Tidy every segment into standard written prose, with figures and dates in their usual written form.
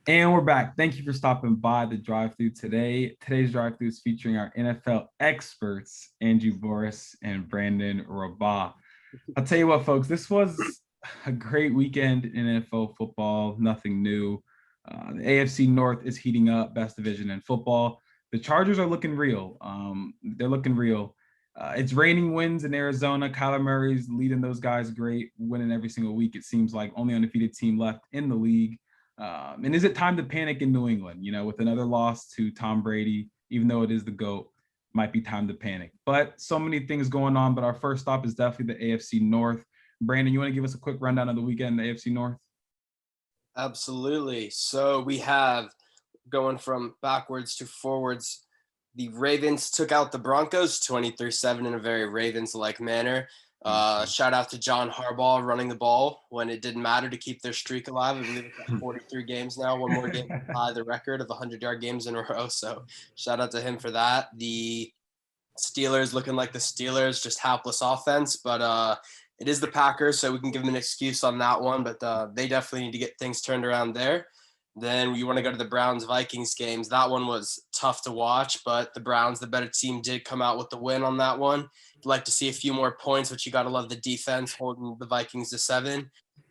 And we're back. Thank you for stopping by the drive-thru today. Today's drive-thru is featuring our NFL experts, Andrew Boeres and Brandon Rabah. I'll tell you what, folks, this was a great weekend in NFL football. Nothing new. The AFC North is heating up, best division in football. The Chargers are looking real. They're looking real. It's raining wins in Arizona. Kyler Murray's leading those guys great, winning every single week. It seems like only undefeated team left in the league. And is it time to panic in New England? You know, with another loss to Tom Brady, even though it is the GOAT, might be time to panic. But so many things going on. But our first stop is definitely the AFC North. Brandon, you want to give us a quick rundown of the weekend in the AFC North? Absolutely. So we have, going from backwards to forwards, the Ravens took out the Broncos 23-7 in a very Ravens-like manner. Shout out to John Harbaugh running the ball when it didn't matter to keep their streak alive. I believe it's at 43 games now, one more game to tie the record of 100-yard games in a row. So shout out to him for that. The Steelers looking like the Steelers, just hapless offense, but it is the Packers, so we can give them an excuse on that one, but they definitely need to get things turned around there. Then you want to go to the Browns-Vikings games. That one was tough to watch, but the Browns, the better team, did come out with the win on that one. I'd like to see a few more points, but you got to love the defense holding the Vikings to 7.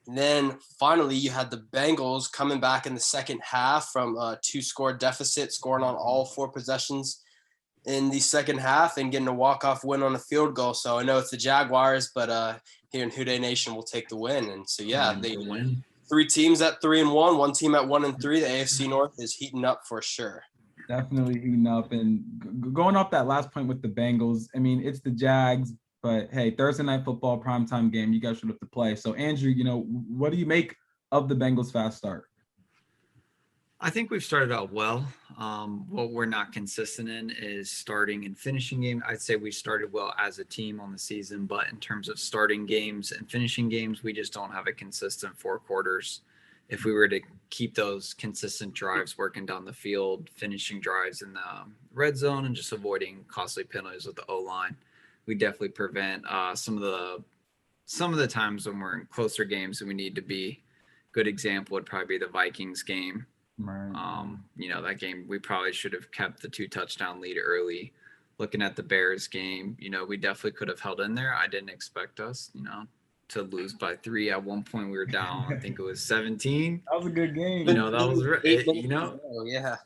And then finally, you had the Bengals coming back in the second half from a 2-score deficit, scoring on all 4 possessions in the second half and getting a walk-off win on a field goal. So I know it's the Jaguars, but here in Houday Nation, we'll take the win. And so, yeah, they win. 3 teams at 3-1, 1 team at 1-3. The AFC North is heating up for sure. Definitely heating up. And going off that last point with the Bengals, I mean, it's the Jags, but hey, Thursday night football, primetime game, you guys should have to play. So, Andrew, you know, what do you make of the Bengals' fast start? I think we've started out well. What we're not consistent in is starting and finishing game. I'd say we started well as a team on the season, but in terms of starting games and finishing games, we just don't have a consistent 4 quarters. If we were to keep those consistent drives working down the field, finishing drives in the red zone, and just avoiding costly penalties with the O-line, we definitely prevent some of the times when we're in closer games and we need to be. Good example would probably be the Vikings game. Right. You know, that game, we probably should have kept the 2-touchdown lead early. Looking at the Bears game, you know, we definitely could have held in there. I didn't expect us, you know, to lose by 3. At one point, we were down, I think it was 17. That was a good game. You know, that was right. You know, yeah.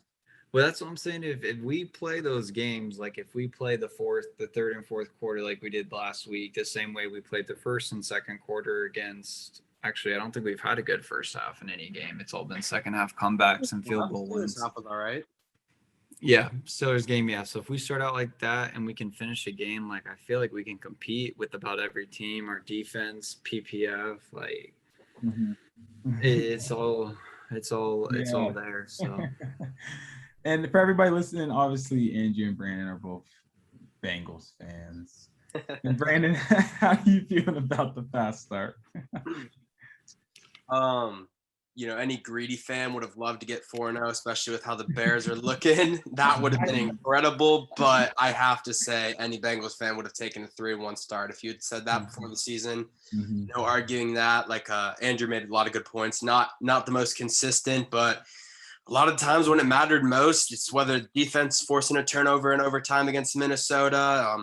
Well, that's what I'm saying. If we play those games, like if we play the third and fourth quarter, like we did last week, the same way we played the first and second quarter against. Actually, I don't think we've had a good first half in any game. It's all been second half comebacks and field goal wins. Half was all right. Yeah, Steelers game, yeah. So if we start out like that and we can finish a game, like I feel like we can compete with about every team. Our defense, PPF, like it's all there. So. And for everybody listening, obviously Andrew and Brandon are both Bengals fans. And Brandon, how are you feeling about the fast start? You know, any greedy fan would have loved to get 4-0, especially with how the Bears are looking. That would have been incredible. But I have to say, any Bengals fan would have taken a 3-1 start if you had said that before the season. No arguing that. Like Andrew made a lot of good points. Not the most consistent, but a lot of times when it mattered most, it's whether defense forcing a turnover in overtime against Minnesota,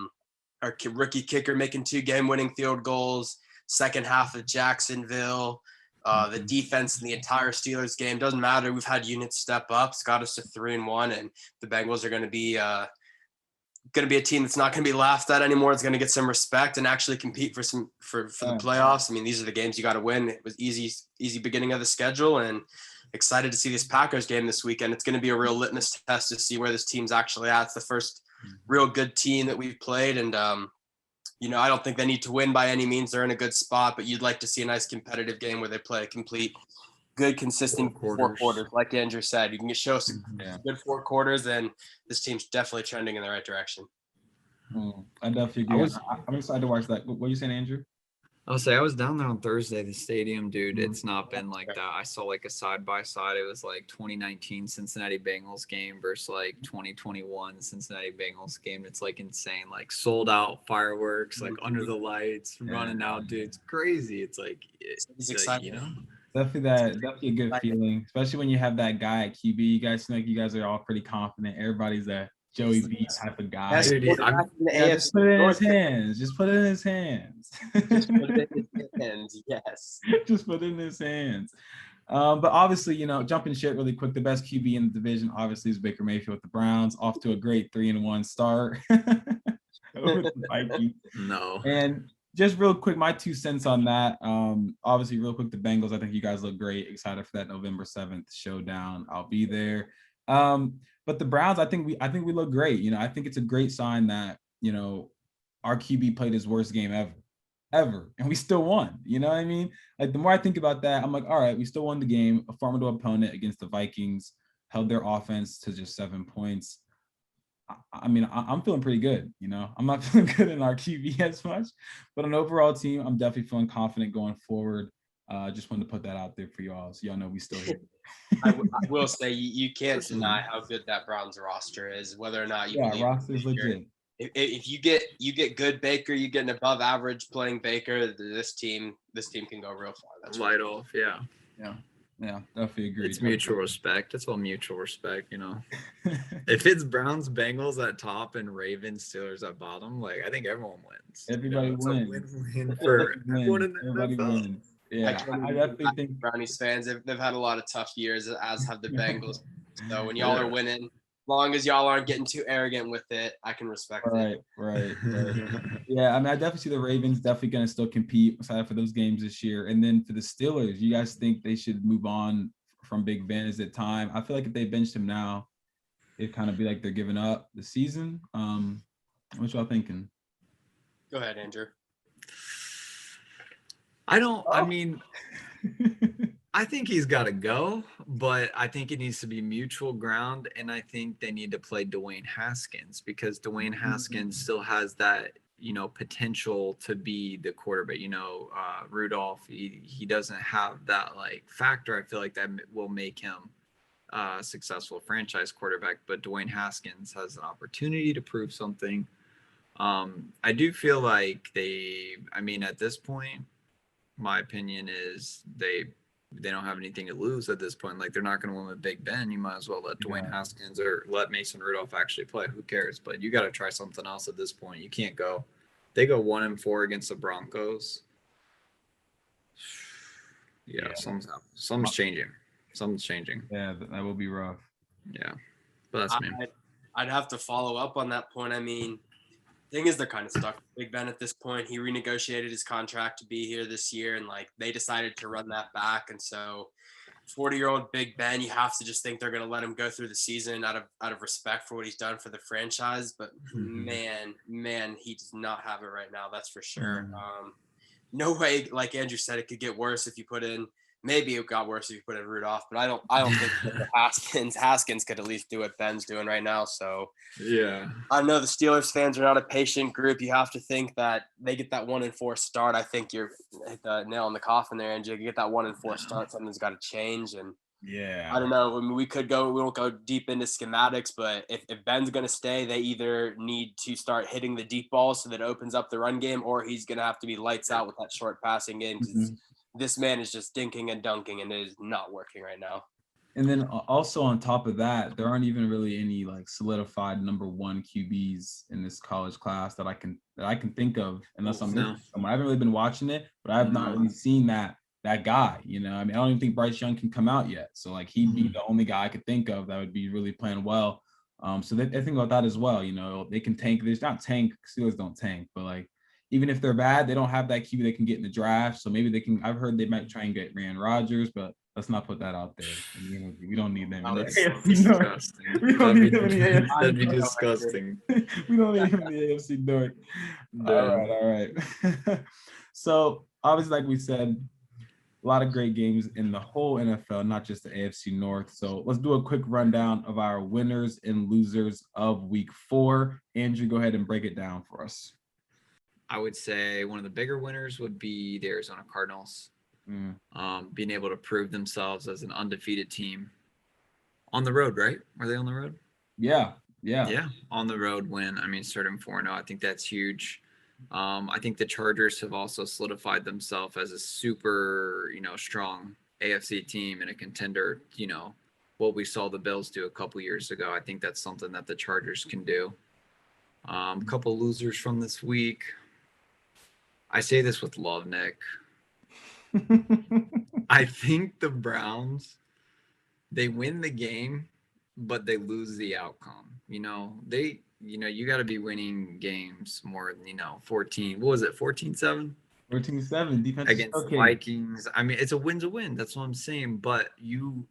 our rookie kicker making 2 game-winning field goals, second half of Jacksonville, the defense in the entire Steelers game. Doesn't matter. We've had units step up. It's got us to 3-1, and the Bengals are going to be a team that's not going to be laughed at anymore. It's going to get some respect and actually compete for the playoffs. I mean, these are the games you got to win. It was easy beginning of the schedule, and excited to see this Packers game this weekend. It's going to be a real litmus test to see where this team's actually at. It's the first real good team that we've played, and you know, I don't think they need to win by any means. They're in a good spot, but you'd like to see a nice competitive game where they play a complete, good, consistent 4 quarters. Like Andrew said, you can show us good 4 quarters, and this team's definitely trending in the right direction. I definitely agree. I'm excited to watch that. What are you saying, Andrew? I'll say I was down there on Thursday, the stadium, dude. It's not been like that. I saw like a side-by-side. It was like 2019 Cincinnati Bengals game versus like 2021 Cincinnati Bengals game. It's like insane, like sold out fireworks, like under the lights, running out, dude. It's crazy. It's like, it's exciting. You know? Definitely a good feeling, especially when you have that guy at QB. You guys seem like you guys are all pretty confident. Everybody's a Joey B type of guy. Best Dude, quarterback in the Yeah, just put it in his AFC North. hands. Just put it in his hands. Just put it in his hands. Yes. Just put it in his hands. But obviously, jumping shit really quick. The best QB in the division, obviously, is Baker Mayfield with the Browns, off to a great 3-1 start over the Vikings. No. And just real quick, my 2 cents on that. Obviously, real quick, the Bengals. I think you guys look great. Excited for that November 7th showdown. I'll be there. But the Browns, I think we look great. I think it's a great sign that our QB played his worst game ever, and we still won. You know what I mean? Like, the more I think about that, I'm like, all right, we still won the game. A formidable opponent against the Vikings, held their offense to just 7 points. I mean, I'm feeling pretty good. I'm not feeling good in our QB as much, but an overall team, I'm definitely feeling confident going forward. Just wanted to put that out there for y'all, so y'all know we still here. I will say you can't deny how good that Browns roster is, whether or not you believe roster's legit. If you get good Baker, you get an above average playing Baker, this team can go real far. That's light off. Yeah. Yeah, definitely agree. It's mutual respect. It's all mutual respect, If it's Browns, Bengals at top and Ravens, Steelers at bottom, like, I think everyone wins. Everybody wins. Win-win for everyone in the Everybody NFL. wins. Yeah, I definitely think Brownies fans, they've had a lot of tough years, as have the Bengals. So when y'all are winning, as long as y'all aren't getting too arrogant with it, I can respect it. Right. Yeah, I mean, I definitely see the Ravens definitely going to still compete aside for those games this year. And then for the Steelers, you guys think they should move on from Big Ben? Is it time? I feel like if they benched him now, it'd kind of be like they're giving up the season. What y'all thinking? Go ahead, Andrew. I mean, I think he's got to go, but I think it needs to be mutual ground. And I think they need to play Dwayne Haskins, because Dwayne Haskins still has that, potential to be the quarterback. Rudolph, he doesn't have that factor. I feel like that will make him a successful franchise quarterback, but Dwayne Haskins has an opportunity to prove something. I do feel like at this point, my opinion is they don't have anything to lose at this point. Like, they're not going to win with Big Ben. You might as well let Dwayne Haskins or let Mason Rudolph actually play. Who cares? But you got to try something else at this point. You can't go. They go 1-4 against the Broncos. Yeah. Something's changing. Something's changing. Yeah, that will be rough. Yeah, but that's me. I'd have to follow up on that point. I mean, thing is, they're kind of stuck with Big Ben at this point. He renegotiated his contract to be here this year, and they decided to run that back. And so 40-year-old Big Ben, you have to just think they're going to let him go through the season out of respect for what he's done for the franchise. But man, he does not have it right now. That's for sure. No way, like Andrew said, it could get worse if you put in. Maybe it got worse if you put in Rudolph, but I don't think Haskins could at least do what Ben's doing right now. So yeah, I know the Steelers fans are not a patient group. You have to think that they get that 1-4 start. I think you're hit the nail in the coffin there, Andrew. You get that 1-4 start, something's got to change. And yeah, I don't know. I mean, we won't go deep into schematics, but if Ben's going to stay, they either need to start hitting the deep balls so that it opens up the run game, or he's going to have to be lights out with that short passing game. This man is just dinking and dunking, and it is not working right now. And then also on top of that, there aren't even really any solidified number 1 QBs in this college class that I can think of, unless I haven't really been watching it, but I have not really seen that guy. I mean, I don't even think Bryce Young can come out yet, so he'd be the only guy I could think of that would be really playing well. So they think about that as well. They can tank. There's not tank. Steelers don't tank, but even if they're bad, they don't have that QB they can get in the draft. So maybe they can. I've heard they might try and get Aaron Rodgers, but let's not put that out there. We don't need them. That'd be disgusting. We don't need him in the AFC North. All right. So obviously, like we said, a lot of great games in the whole NFL, not just the AFC North. So let's do a quick rundown of our winners and losers of Week 4. Andrew, go ahead and break it down for us. I would say one of the bigger winners would be the Arizona Cardinals. Being able to prove themselves as an undefeated team on the road, right? Were they on the road? Yeah. On the road win. I mean, starting 4-0, I think that's huge. I think the Chargers have also solidified themselves as a super, strong AFC team and a contender, what we saw the Bills do a couple years ago. I think that's something that the Chargers can do. A couple losers from this week. I say this with love, Nick. I think the Browns, they win the game, but they lose the outcome. You got to be winning games more than, 14. What was it? 14-7? 14-7 defense against the Vikings. I mean, it's a win's a win. That's what I'm saying. But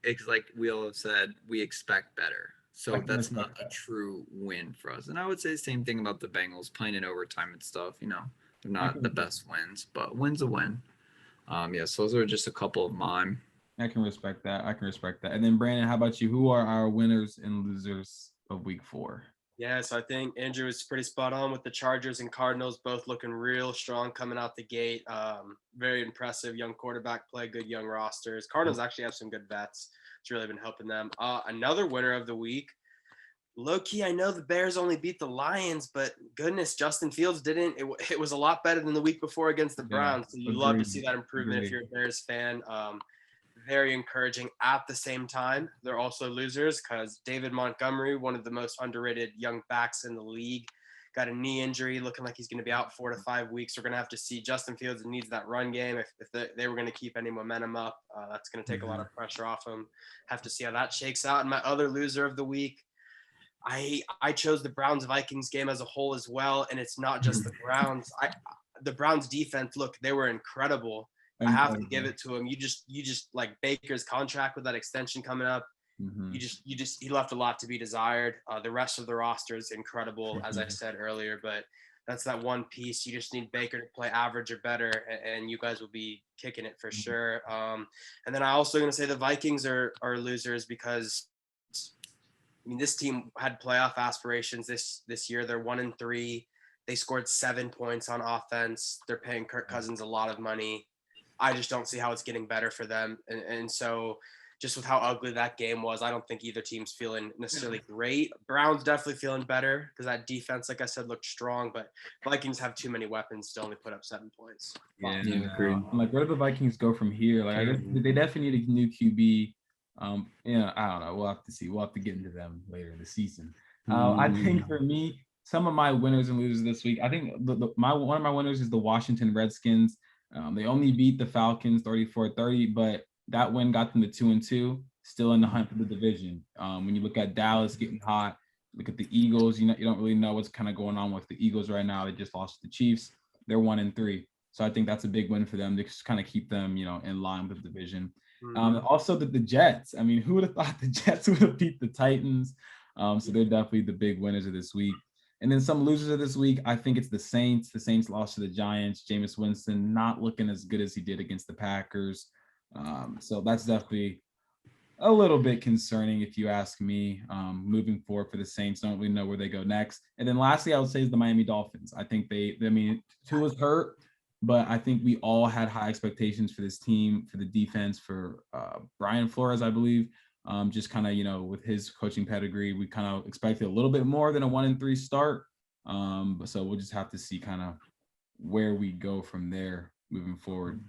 it's like we all have said, we expect better. So that's not a true win for us. And I would say the same thing about the Bengals playing in overtime and stuff. They're not the best wins, but win's a win. So those are just a couple of mine. I can respect that. And then Brandon, how about you? Who are our winners and losers of week 4? Yeah, so I think Andrew is pretty spot on with the Chargers and Cardinals both looking real strong coming out the gate. Very impressive young quarterback play, good young rosters. Cardinals actually have some good vets. It's really been helping them. Another winner of the week, low-key, I know the Bears only beat the Lions, but goodness, Justin Fields didn't. It was a lot better than the week before against the Browns. So you love to see that improvement if you're a Bears fan. Very encouraging. At the same time, they're also losers because David Montgomery, one of the most underrated young backs in the league, got a knee injury, looking like he's going to be out 4 to 5 weeks. We're going to have to see. Justin Fields needs that run game. If they were going to keep any momentum up, that's going to take a lot of pressure off him. Have to see how that shakes out. And my other loser of the week, I chose the Browns-Vikings game as a whole as well, and it's not just the Browns. The Browns defense, look, they were incredible. I have to give it to him. You just like Baker's contract with that extension coming up. Mm-hmm. He left a lot to be desired. The rest of the roster is incredible, as I said earlier, but that's that one piece. You just need Baker to play average or better, and you guys will be kicking it for sure. And then I also going to say the Vikings are losers because, I mean, this team had playoff aspirations this year. They're 1-3. They scored 7 points on offense. They're paying Kirk Cousins a lot of money. I just don't see how it's getting better for them. And so just with how ugly that game was, I don't think either team's feeling necessarily great. Browns definitely feeling better because that defense, like I said, looked strong, but Vikings have too many weapons to only put up 7 points. Yeah, agreed. I'm like, where do the Vikings go from here? Like, I guess they definitely need a new QB. I don't know. We'll have to see. We'll have to get into them later in the season. I think for me, some of my winners and losers this week, I think one of my winners is the Washington Redskins. They only beat the Falcons 34-30, but that win got them to 2-2, still in the hunt for the division. When you look at Dallas getting hot, look at the Eagles, you don't really know what's kind of going on with the Eagles right now. They just lost to the Chiefs. They're 1-3. So I think that's a big win for them to just kind of keep them, in line with the division. Also the Jets. I mean, who would have thought the Jets would have beat the Titans? So they're definitely the big winners of this week. And then some losers of this week, I think it's the Saints. The Saints lost to the Giants. Jameis Winston not looking as good as he did against the Packers. So that's definitely a little bit concerning if you ask me. Moving forward for the Saints, don't really know where they go next. And then lastly, I would say is the Miami Dolphins. I think Tua's hurt, but I think we all had high expectations for this team, for the defense, for Brian Flores, I believe. Just kind of, with his coaching pedigree, we kind of expected a little bit more than a 1-3 start. So we'll just have to see kind of where we go from there moving forward.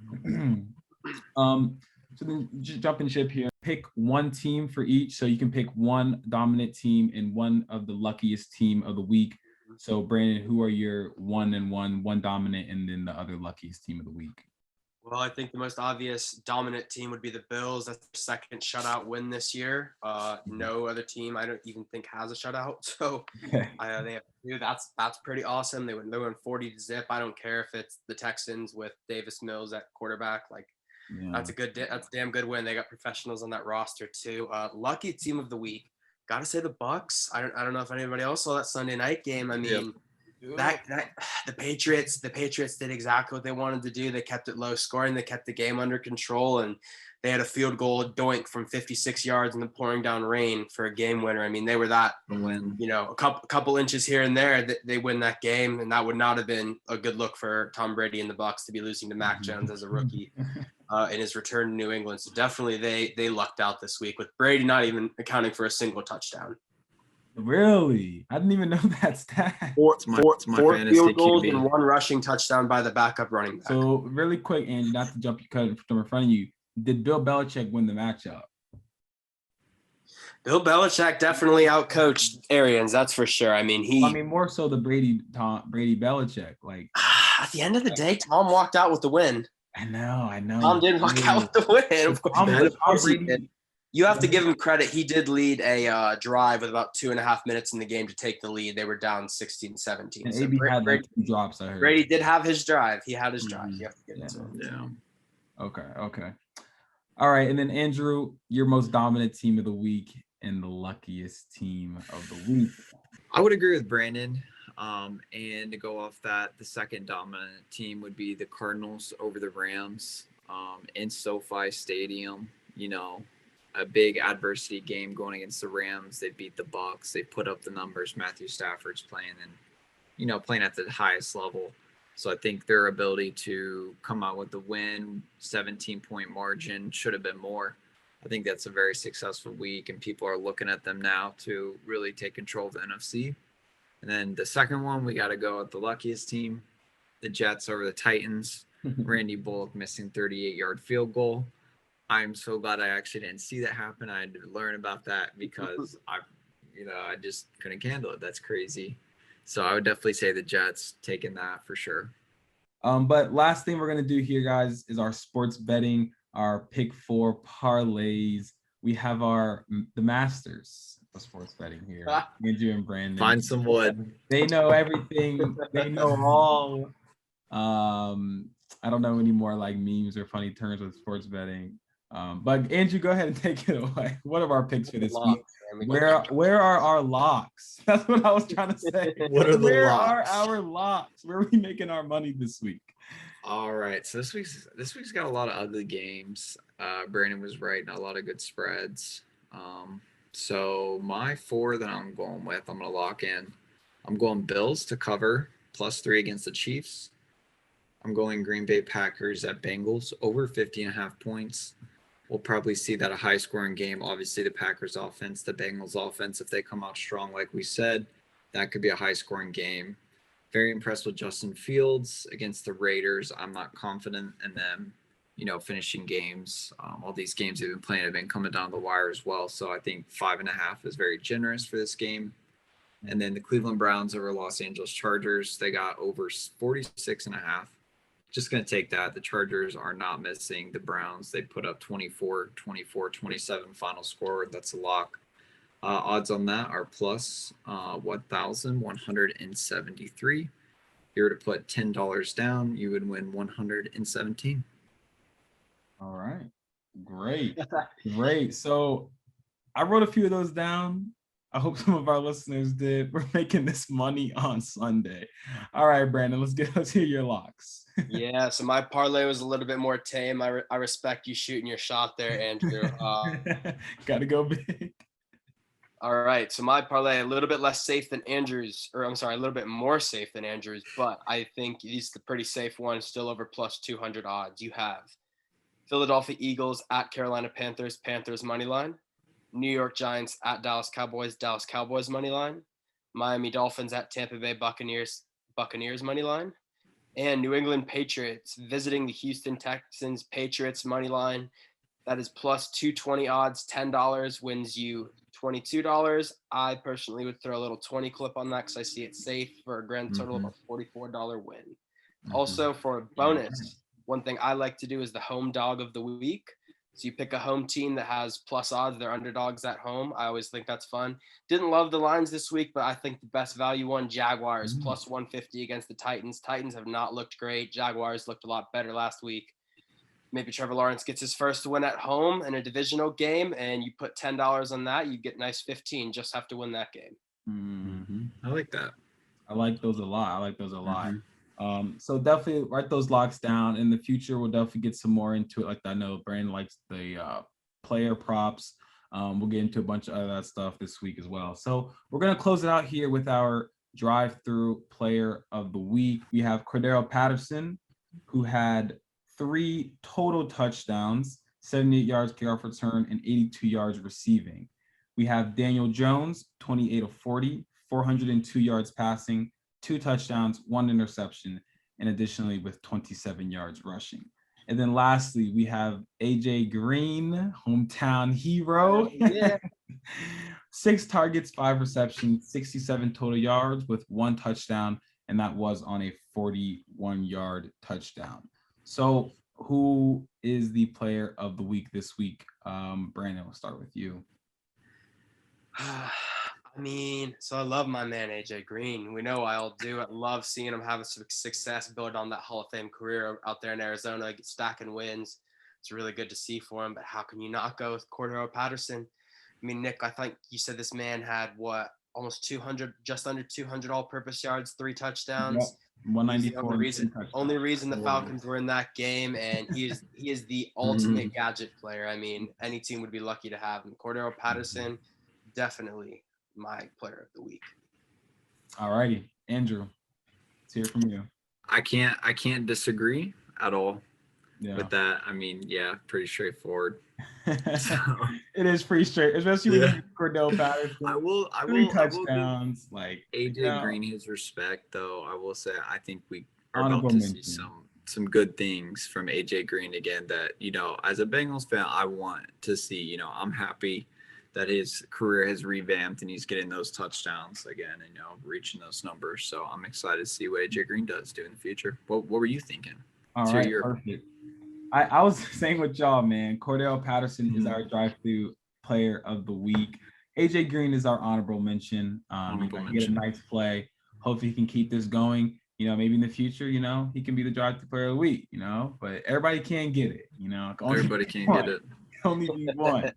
So then just jumping ship here, pick one team for each. So you can pick one dominant team and one of the luckiest team of the week. So Brandon, who are your one dominant, and then the other luckiest team of the week? Well, I think the most obvious dominant team would be the Bills. That's their second shutout win this year. No other team I don't even think has a shutout. So they have two. That's pretty awesome. They went 40-0. I don't care if it's the Texans with Davis Mills at quarterback. That's a damn good win. They got professionals on that roster too. Lucky team of the week. Gotta say the Bucks. I don't know if anybody else saw that Sunday night game. I mean, the Patriots did exactly what they wanted to do. They kept it low scoring. They kept the game under control, and they had a field goal doink from 56 yards in the pouring down rain for a game winner. I mean, they were that win. A couple inches here and there that they win that game, and that would not have been a good look for Tom Brady and the Bucks to be losing to Mac Jones as a rookie in his return to New England. So definitely they lucked out this week with Brady not even accounting for a single touchdown. Really? I didn't even know that stat. Four field goals and one rushing touchdown by the backup running back. So really quick, Andy, not to jump you cut from in front of you. did Bill Belichick win the matchup? Bill Belichick definitely outcoached Arians, that's for sure. I mean, more so the Brady Belichick. Like at the end of the day, Tom walked out with the win. I know. Tom didn't walk out with the win. Of course he did. You have to give him credit. He did lead a drive with about 2.5 minutes in the game to take the lead. They were down 16-17. And AB had like 2 drops, I heard. Brady did have his drive. He had his drive. You have to give it to him. Yeah. Okay. All right. And then Andrew, your most dominant team of the week and the luckiest team of the week. I would agree with Brandon. And to go off that, the second dominant team would be the Cardinals over the Rams in SoFi Stadium. You know, a big adversity game going against the Rams. They beat the Bucs. They put up the numbers. Matthew Stafford's playing and, playing at the highest level. So I think their ability to come out with the win, 17-point margin, should have been more. I think that's a very successful week, and people are looking at them now to really take control of the NFC. And then the second one, we got to go with the luckiest team, the Jets over the Titans. Randy Bullock missing 38-yard field goal. I'm so glad I actually didn't see that happen. I had to learn about that because I just couldn't handle it. That's crazy. So I would definitely say the Jets taking that for sure. But last thing we're going to do here, guys, is our sports betting, our pick 4 parlays. We have the masters of sports betting here, Andrew and Brandon. Find some wood. They know everything. They know all. I don't know any more like memes or funny terms with sports betting. But Andrew, go ahead and take it away. What are our picks for this week? Where are our locks? That's what I was trying to say. Where are our locks? Where are we making our money this week? All right. So this week's got a lot of ugly games. Brandon was right, and a lot of good spreads. So my 4 that I'm going with, I'm gonna lock in. I'm going Bills to cover +3 against the Chiefs. I'm going Green Bay Packers at Bengals over 50.5 points. We'll probably see that a high-scoring game. Obviously, the Packers offense, the Bengals offense, if they come out strong, like we said, that could be a high-scoring game. Very impressed with Justin Fields against the Raiders. I'm not confident in them, finishing games. All these games they've been playing have been coming down the wire as well. So I think 5.5 is very generous for this game. And then the Cleveland Browns over Los Angeles Chargers, they got over 46.5. Just going to take that. The Chargers are not missing the Browns. They put up 24, 27 final score. That's a lock. Odds on that are plus 1,173. If you were to put $10 down, you would win 117. All right. Great. So I wrote a few of those down. I hope some of our listeners did. We're making this money on Sunday. All right, Brandon, let's hear your locks. Yeah, so my parlay was a little bit more tame. I respect you shooting your shot there, Andrew. Gotta go big. All right, so my parlay a little bit less safe than Andrew's, or I'm sorry, a little bit more safe than Andrew's, but I think these are the pretty safe one, still over plus 200 odds. You have Philadelphia Eagles at Carolina Panthers, Panthers money line. New York Giants at Dallas Cowboys, Dallas Cowboys money line. Miami Dolphins at Tampa Bay Buccaneers, Buccaneers money line. And New England Patriots visiting the Houston Texans, Patriots money line. That is plus 220 odds. $10 wins you $22. I personally would throw a little 20 clip on that because I see it safe for a grand total of a $44 win. Also, for a bonus, one thing I like to do is the home dog of the week. So you pick a home team that has plus odds. They're underdogs at home. I always think that's fun. Didn't love the lines this week, but I think the best value one, Jaguars, plus 150 against the Titans. Titans have not looked great. Jaguars looked a lot better last week. Maybe Trevor Lawrence gets his first win at home in a divisional game, and you put $10 on that, you get nice 15. Just have to win that game. I like that. I like those a lot. So definitely write those locks down. In the future, we'll definitely get some more into it. Like I know Brandon likes the player props. We'll get into a bunch of other that stuff this week as well. So we're going to close it out here with our drive-through player of the week. We have Cordero Patterson, who had 3 total touchdowns, 78 yards kickoff return, and 82 yards receiving. We have Daniel Jones, 28 of 40, 402 yards passing, 2 touchdowns, 1 interception, and additionally with 27 yards rushing. And then lastly, we have AJ Green, hometown hero. Yeah. 6 targets, 5 receptions, 67 total yards with 1 touchdown, and that was on a 41-yard touchdown. So who is the player of the week this week? Brandon, we'll start with you. I mean, so I love my man AJ Green. We know I'll do. I love seeing him have some success, build on that Hall of Fame career out there in Arizona, stacking wins. It's really good to see for him. But how can you not go with Cordero Patterson? I mean, Nick, I think you said this man had what, almost 200, just under 200 all-purpose yards, 3 touchdowns. Yep. 194. Only reason the Falcons were in that game, and he is the ultimate gadget player. I mean, any team would be lucky to have him. Cordero Patterson, definitely my player of the week. All righty, Andrew, let's hear from you. I can't disagree at all with that. I mean, yeah, pretty straightforward. So, it is pretty straight, especially when you Cordell Patterson. I will 3 touchdowns. Like AJ Green his respect, though. I will say I think we are about to see some good things from AJ Green again. That as a Bengals fan, I want to see. I'm happy that his career has revamped and he's getting those touchdowns again and reaching those numbers. So I'm excited to see what AJ Green does in the future. What were you thinking? All right, perfect. I was saying with y'all, man, Cordell Patterson is our drive-through player of the week. AJ Green is our honorable mention. He had a nice play. Hopefully he can keep this going. Maybe in the future, he can be the drive-through player of the week, but everybody can't get it, Everybody can't get it. Only be one.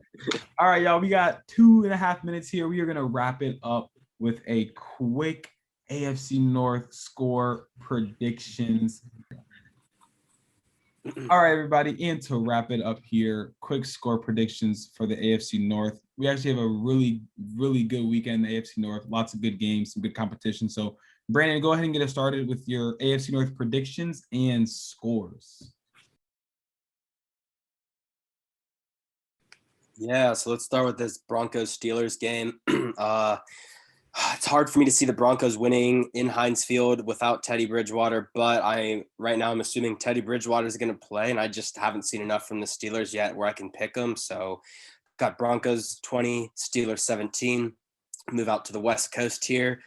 All right, y'all. We got 2.5 minutes here. We are going to wrap it up with a quick AFC North score predictions. All right, everybody. And to wrap it up here, quick score predictions for the AFC North. We actually have a really, really good weekend in the AFC North. Lots of good games, some good competition. So, Brandon, go ahead and get us started with your AFC North predictions and scores. Yeah, so let's start with this Broncos-Steelers game. It's hard for me to see the Broncos winning in Heinz Field without Teddy Bridgewater, but right now I'm assuming Teddy Bridgewater is going to play, and I just haven't seen enough from the Steelers yet where I can pick them. So got Broncos 20, Steelers 17. Move out to the West Coast here.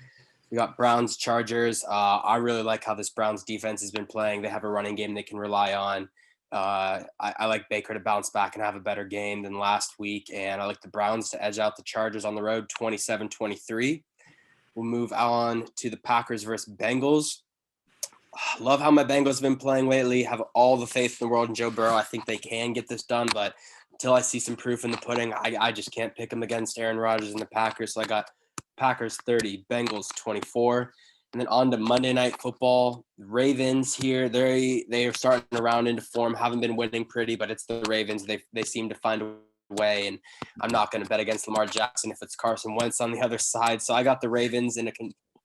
We got Browns, Chargers. I really like how this Browns defense has been playing. They have a running game they can rely on. I like Baker to bounce back and have a better game than last week. And I like the Browns to edge out the Chargers on the road 27-23. We'll move on to the Packers versus Bengals. Love how my Bengals have been playing lately. Have all the faith in the world in Joe Burrow. I think they can get this done, but until I see some proof in the pudding, I just can't pick them against Aaron Rodgers and the Packers. So I got Packers 30, Bengals 24. And then on to Monday Night Football. Ravens here, they are starting to round into form. Haven't been winning pretty, but it's the Ravens. They seem to find a way, and I'm not going to bet against Lamar Jackson if it's Carson Wentz on the other side. So I got the Ravens in a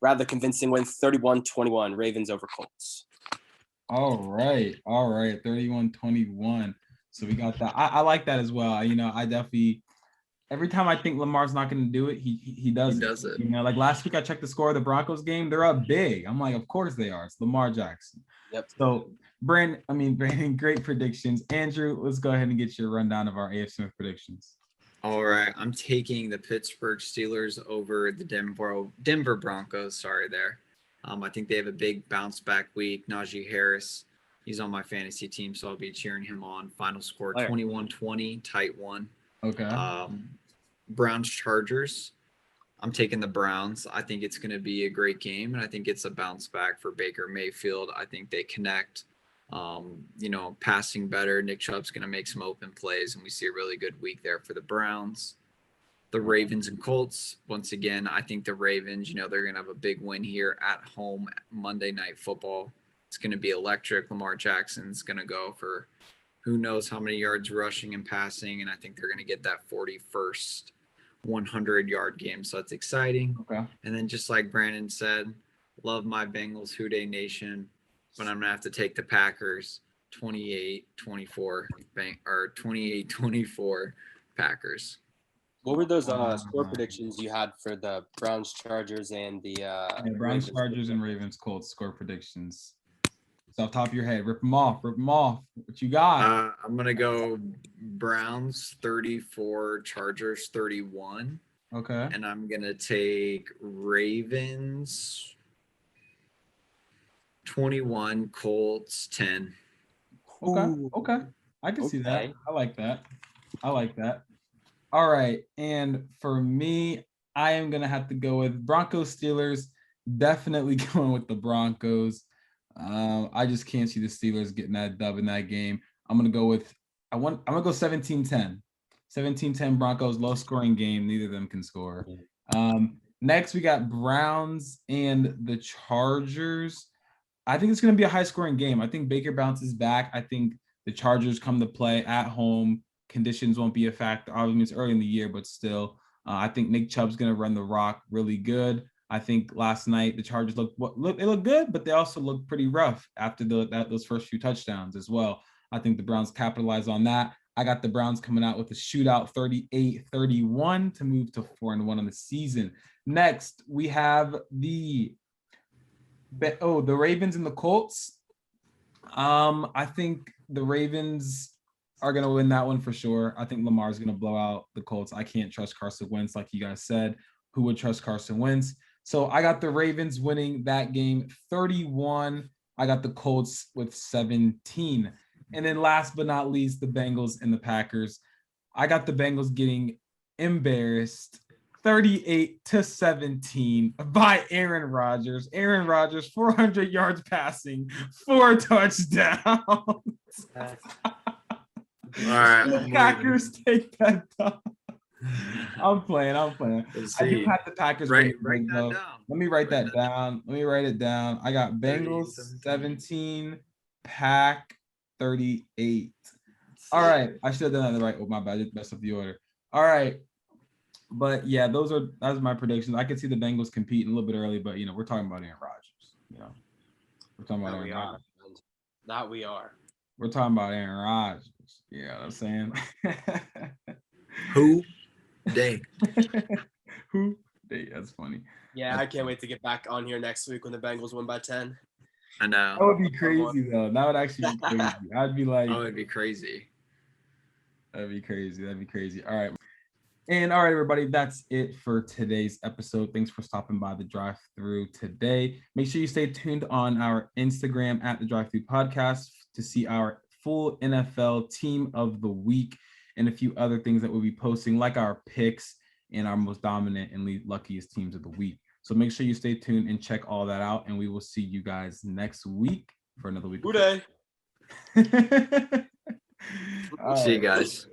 rather convincing win, 31-21, Ravens over Colts. All right, 31-21. So we got that. I like that as well. I definitely – every time I think Lamar's not going to do it, he does it. Like last week I checked the score of the Broncos game. They're up big. I'm like, of course they are. It's Lamar Jackson. Yep. So, Brandon, great predictions. Andrew, let's go ahead and get your rundown of our AFC North predictions. All right. I'm taking the Pittsburgh Steelers over the Denver Broncos. Sorry there. I think they have a big bounce back week. Najee Harris, he's on my fantasy team, so I'll be cheering him on. Final score 21-20, tight one. Okay. Browns Chargers. I'm taking the Browns. I think it's going to be a great game, and I think it's a bounce back for Baker Mayfield. I think they connect. Passing better. Nick Chubb's going to make some open plays, and we see a really good week there for the Browns. The Ravens and Colts. Once again, I think the Ravens, they're going to have a big win here at home Monday Night Football. It's going to be electric. Lamar Jackson's going to go for who knows how many yards rushing and passing, and I think they're going to get that 41st 100-yard game, so that's exciting. Okay. And then just like Brandon said, love my Bengals, Houday Nation, but I'm going to have to take the Packers 28-24 or 28-24 Packers. What were those score predictions you had for the Browns, Chargers, and the Browns, Chargers, and Ravens, Colts score predictions? So off the top of your head, rip them off. Rip them off. What you got? I'm gonna go Browns 34, Chargers 31, Okay. and I'm gonna take Ravens 21, Colts 10. Okay. I can see that. I like that. All right. And for me, I am gonna have to go with Broncos Steelers. Definitely going with the Broncos. I just can't see the Steelers getting that dub in that game. I'm gonna go 17-10. 17-10 Broncos, low scoring game. Neither of them can score. Next we got Browns and the Chargers. I think it's going to be a high scoring game. I think Baker bounces back. I think the Chargers come to play at home. Conditions won't be a factor. Obviously, it's early in the year, but still, I think Nick Chubb's going to run the rock really good. I think last night the Chargers looked good, but they also looked pretty rough after those first few touchdowns as well. I think the Browns capitalize on that. I got the Browns coming out with a shootout 38-31 to move to 4-1 on the season. Next, we have the Ravens and the Colts. I think the Ravens are going to win that one for sure. I think Lamar's going to blow out the Colts. I can't trust Carson Wentz, like you guys said. Who would trust Carson Wentz? So I got the Ravens winning that game 31. I got the Colts with 17. And then last but not least, the Bengals and the Packers. I got the Bengals getting embarrassed 38-17 by Aaron Rodgers. Aaron Rodgers, 400 yards passing, 4 touchdowns. All right. The Packers take that down. I'm playing. I do have the Packers. Write that down. Let me write that down. Let me write it down. I got Bengals 17, Pack 38. All right. I should have done that right. Oh, my bad. I did mess up the order. All right. But yeah, that's my predictions. I could see the Bengals competing a little bit early, but we're talking about Aaron Rodgers. We're talking about Aaron Rodgers. That we are. We're talking about Aaron Rodgers. You know what I'm saying? Who day? Who day? That's funny. Yeah, I can't wait to get back on here next week when the Bengals win by 10. I know. That would be crazy though. That would actually be crazy. I'd be like, that would be crazy. That'd be crazy. All right. And all right, everybody, that's it for today's episode. Thanks for stopping by the drive-through today. Make sure you stay tuned on our Instagram at the drive-through podcast to see our full NFL team of the week and a few other things that we'll be posting, like our picks and our most dominant and luckiest teams of the week. So make sure you stay tuned and check all that out. And we will see you guys next week for another week. Good day. See you guys.